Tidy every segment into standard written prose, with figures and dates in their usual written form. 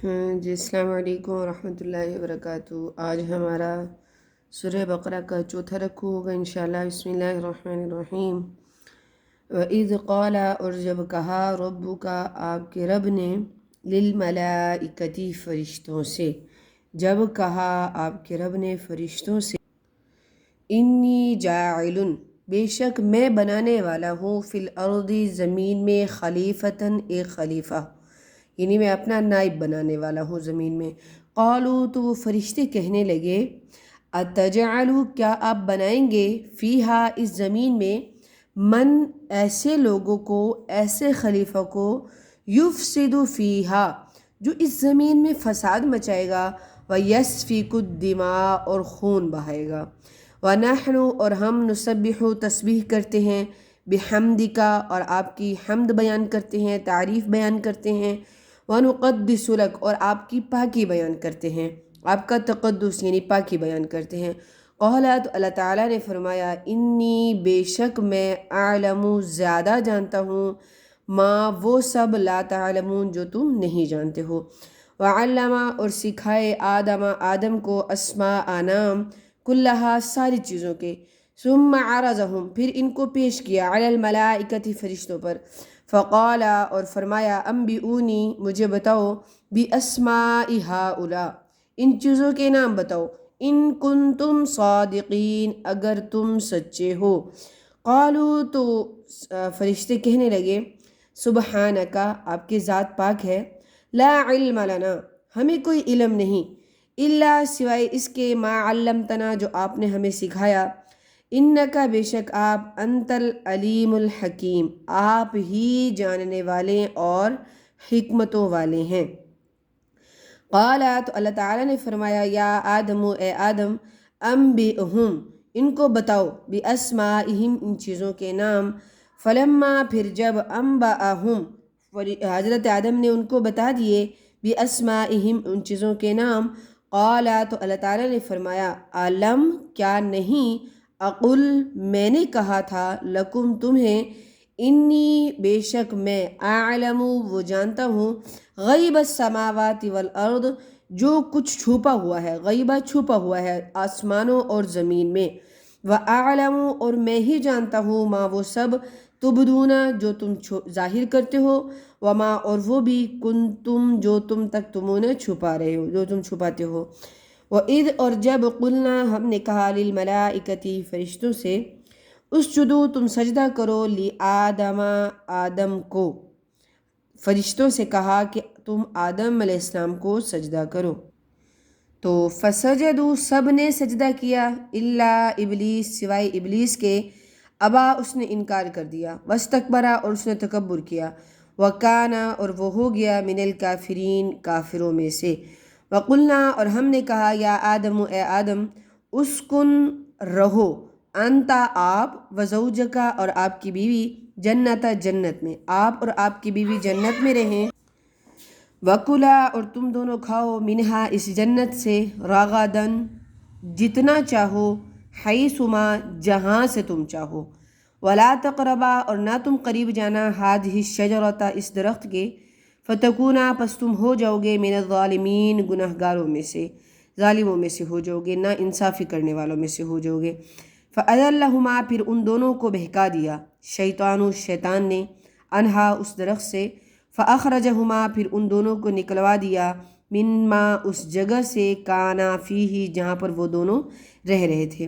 جی السلام علیکم ورحمۃ اللہ وبرکاتہ۔ آج ہمارا سورہ بقرہ کا چوتھا رکوع ہوگا انشاءاللہ۔ بسم اللہ الرحمن الرحیم۔ وَإِذْ قَالَ، اور جب کہا، ربک، آپ کے رب نے، للملائکتی، فرشتوں سے، جب کہا آپ کے رب نے فرشتوں سے، انی جاعل، بے شک میں بنانے والا ہوں، فی الارض، زمین میں، خلیفتاً، ایک خلیفہ، یعنی میں اپنا نائب بنانے والا ہوں زمین میں۔ قالوا، تو وہ فرشتے کہنے لگے، اتجعل، کیا آپ بنائیں گے، فیہا، اس زمین میں، من، ایسے لوگوں کو، ایسے خلیفہ کو، یفسد فیہا، جو اس زمین میں فساد مچائے گا، ویسفک الدماء، اور خون بہائے گا، ونحن، اور ہم، نسبح، تسبیح کرتے ہیں، بحمدک، اور آپ کی حمد بیان کرتے ہیں، تعریف بیان کرتے ہیں، وَنُقَدِّسُ لَكَ، اور آپ کی پاکی بیان کرتے ہیں، آپ کا تقدس یعنی پاکی بیان کرتے ہیں۔ قَالَ، تو اللہ تعالیٰ نے فرمایا، انی، بے شک میں، اعلم، زیادہ جانتا ہوں، ما، وہ سب، لا تعلمون، جو تم نہیں جانتے ہو۔ وَعَلَّمَ، اور سکھائے، آدم کو، اسماء، نام، کلہا، ساری چیزوں کے، ثم عرضہم، پھر ان کو پیش کیا، علی الملائکۃ، فرشتوں پر، فقال، اور فرمایا، انبئونی، مجھے بتاؤ، باسماء ہؤلاء، ان چیزوں کے نام بتاؤ، ان کنتم صادقین، اگر تم سچے ہو۔ قالوا، تو فرشتے کہنے لگے، سبحانک، آپ کی ذات پاک ہے، لا علم لنا، ہمیں کوئی علم نہیں، الا، سوائے اس کے، ما علمتنا، جو آپ نے ہمیں سکھایا، انکا، بے شک آپ، انت العلیم الحکیم، آپ ہی جاننے والے اور حکمتوں والے ہیں۔ قال، تو اللہ تعالیٰ نے فرمایا، یا آدم، اے آدم، انبئہم، ان کو بتاؤ، باسمائہم، ان چیزوں کے نام، فلما، پھر جب، انبأہم، حضرت آدم نے ان کو بتا دیے، باسمائہم، ان چیزوں کے نام، قال، تو اللہ تعالیٰ نے فرمایا، علم، کیا نہیں، اقل، میں نے کہا تھا، لکم، تمہیں، انی، بے شک میں، اعلم، وہ جانتا ہوں، غیب السماوات والارض، جو کچھ چھپا ہوا ہے، غیبہ چھپا ہوا ہے آسمانوں اور زمین میں، وَأَعْلَمُ، اور میں ہی جانتا ہوں، ما، وہ سب، تبدون، جو تم ظاہر کرتے ہو، وما، اور وہ بھی، کنتم، جو تم تکتمون، چھپا رہے ہو، جو تم چھپاتے ہو۔ وَإِذْ، اور جب، قلنا، ہم نے کہا، للملائکۃ، فرشتوں سے، اسجدوا، تم سجدہ کرو، لآدم، آدم کو، فرشتوں سے کہا کہ تم آدم علیہ السلام کو سجدہ کرو، تو فسجدوا، سب نے سجدہ کیا، الا ابلیس، سوائے ابلیس کے، ابا، اس نے انکار کر دیا، واستکبر، اور اس نے تکبر کیا، وکان، اور وہ ہو گیا، من الکافرین، کافروں میں سے۔ وقلنا، اور ہم نے کہا، یا آدم، اے آدم، اسکن، رہو، انتا، آپ، وزوجکا، اور آپ کی بیوی، جنت، جنت میں، آپ اور آپ کی بیوی جنت میں رہیں، وکلا، اور تم دونوں کھاؤ، منہا، اس جنت سے، راغدن، جتنا چاہو، حیثما، جہاں سے تم چاہو، ولا تقربا، اور نہ تم قریب جانا، ہذہ الشجرۃ، اس درخت کے، فتکونا، پس تم ہو جاؤ گے، من الظالمین، گنہگاروں میں سے، ظالموں میں سے ہو جاؤ گے، نا انصافی کرنے والوں میں سے ہو جاؤ گے۔ فَأَذَلَّهُمَا، پھر ان دونوں کو بہکا دیا، شیطان، شیطان نے، انہا، اس درخت سے، فَأَخْرَجَهُمَا، پھر ان دونوں کو نکلوا دیا، مما، اس جگہ سے، کانا فیہ، جہاں پر وہ دونوں رہ رہے تھے۔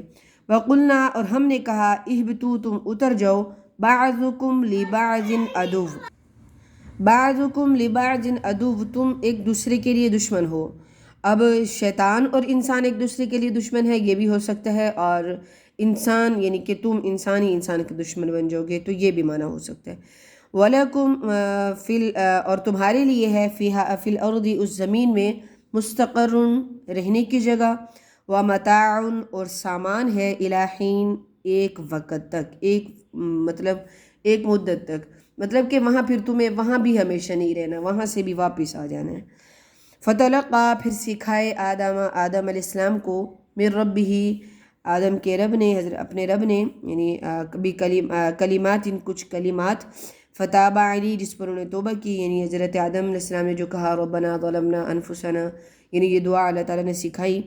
وَقُلْنَا، اور ہم نے کہا، اہبطوا، تم اتر جاؤ، بعضکم لبعض عدو، بعضکم لبعض عدو، تم ایک دوسرے کے لیے دشمن ہو۔ اب شیطان اور انسان ایک دوسرے کے لیے دشمن ہے، یہ بھی ہو سکتا ہے، اور انسان یعنی کہ تم انسان ہی انسان کے دشمن بن جاؤ گے، تو یہ بھی معنی ہو سکتا ہے۔ وَلَكُمْ، اور تمہارے لیے ہے، فی الارض، اس زمین میں، مستقر، رہنے کی جگہ، ومتاع، اور سامان ہے، الی حین، ایک وقت تک، مطلب ایک مدت تک، مطلب کہ وہاں پھر تمہیں وہاں بھی ہمیشہ نہیں رہنا، وہاں سے بھی واپس آ جانا ہے۔ فتلقا، پھر سکھائے، آدم علیہ السلام کو، من ربہ، آدم کے رب نے، اپنے رب نے، یعنی کبھی کلمات، کچھ کلمات، فتاب علی جس پر انہوں نے توبہ کی، یعنی حضرت آدم علیہ السلام نے جو کہا ربنا ظلمنا انفسنا، یعنی یہ دعا اللہ تعالیٰ نے سکھائی۔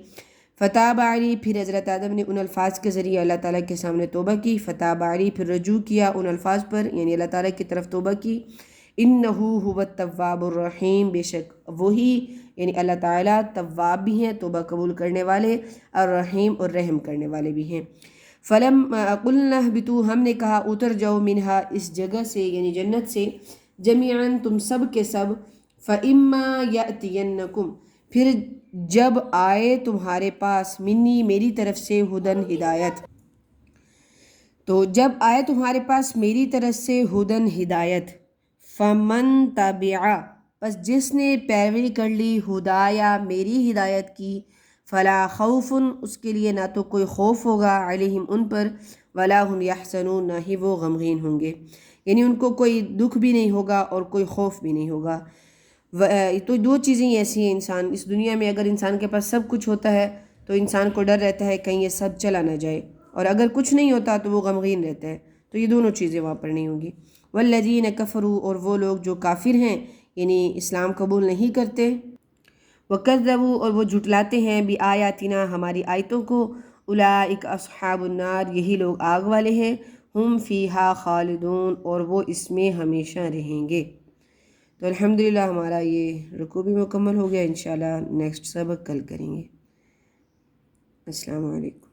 فتاب علی، پھر حضرت آدم نے ان الفاظ کے ذریعے اللہ تعالیٰ کے سامنے توبہ کی۔ فتاب علی، پھر رجوع کیا ان الفاظ پر، یعنی اللہ تعالیٰ کی طرف توبہ کی۔ انہو هو التواب الرحیم، بے شک وہی یعنی اللہ تعالیٰ تواب بھی ہیں، توبہ قبول کرنے والے، الرحیم اور رحم کرنے والے بھی ہیں۔ فلم قلنا اہبطوا، ہم نے کہا اتر جاؤ، منہا اس جگہ سے یعنی جنت سے، جمیعاً تم سب کے سب، فَإِمَّا يَأْتِيَنَّكُمْ، پھر جب آئے تمہارے پاس، منی میری طرف سے، ہدن ہدایت، تو جب آئے تمہارے پاس میری طرف سے ہدن ہدایت، فَمَن تَبِعَ، بس جس نے پیروی کر لی، ہدایا میری ہدایت کی، فلا خوف، اس کے لیے نہ تو کوئی خوف ہوگا، علیہم ان پر، ولا ہم یحزنون، نہ ہی وہ غمگین ہوں گے، یعنی ان کو کوئی دکھ بھی نہیں ہوگا اور کوئی خوف بھی نہیں ہوگا۔ تو دو چیزیں ایسی ہیں، انسان اس دنیا میں اگر انسان کے پاس سب کچھ ہوتا ہے تو انسان کو ڈر رہتا ہے کہیں یہ سب چلا نہ جائے، اور اگر کچھ نہیں ہوتا تو وہ غمگین رہتا ہے، تو یہ دونوں چیزیں وہاں پر نہیں ہوں گی۔ والذین کفروا، اور وہ لوگ جو کافر ہیں یعنی اسلام قبول نہیں کرتے، وکذبوا، اور وہ جھٹلاتے ہیں، بآیاتنا، ہماری آیتوں کو، اولئک اصحاب النار، یہی لوگ آگ والے ہیں، ہم فیہا خالدون، اور وہ اس میں ہمیشہ رہیں گے۔ تو الحمدللہ ہمارا یہ رکوع بھی مکمل ہو گیا، انشاءاللہ نیکسٹ سبق کل کریں گے۔ السلام علیکم۔